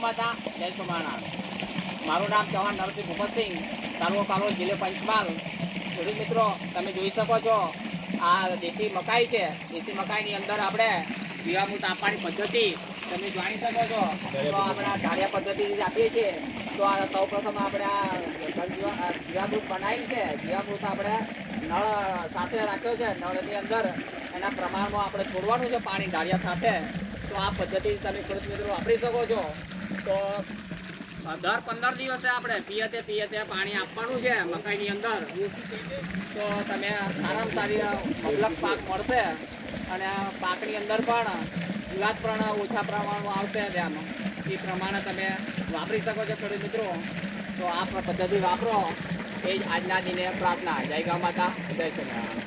માતા જય સોમનાથ. મારું નામ ચૌહાણ નરસિંહ ભૂપતસિંહ, તાલુકો કાલોલ, જિલ્લો પંચમહાલ. ખેડૂત મિત્રો, તમે જોઈ શકો છો આ દેશી મકાઈ છે. દેશી મકાઈની અંદર આપણે જીવામૃત આપવાની પદ્ધતિ તમે જાણી શકો છો. તો આપણે આ ઢાળિયા પદ્ધતિથી આપીએ છીએ. તો આ સૌ પ્રથમ આપણે આ જીવામૃત બનાવી છે. જીવામૃત આપણે નળ સાથે રાખ્યો છે. નળની અંદર એના પ્રમાણમાં આપણે છોડવાનું છે પાણી ઢાળિયા સાથે. તો આ પદ્ધતિ તમે ખેડૂત મિત્રો વાપરી શકો છો. તો દર 15 દિવસે આપણે પિયતે પાણી આપવાનું છે મકાઈની અંદર. તો તમે સારામાં સારી મબલક પાક મળશે અને પાકની અંદર પણ જીવાત પણ ઓછા પ્રમાણમાં આવશે. તેમ એ પ્રમાણે તમે વાપરી શકો છો ખેડૂત મિત્રો. તો આ પદ્ધતિ વાપરો એ જ આજના દિને પ્રાર્થના. જય ગૌ માતા, જય શ્રી રામ.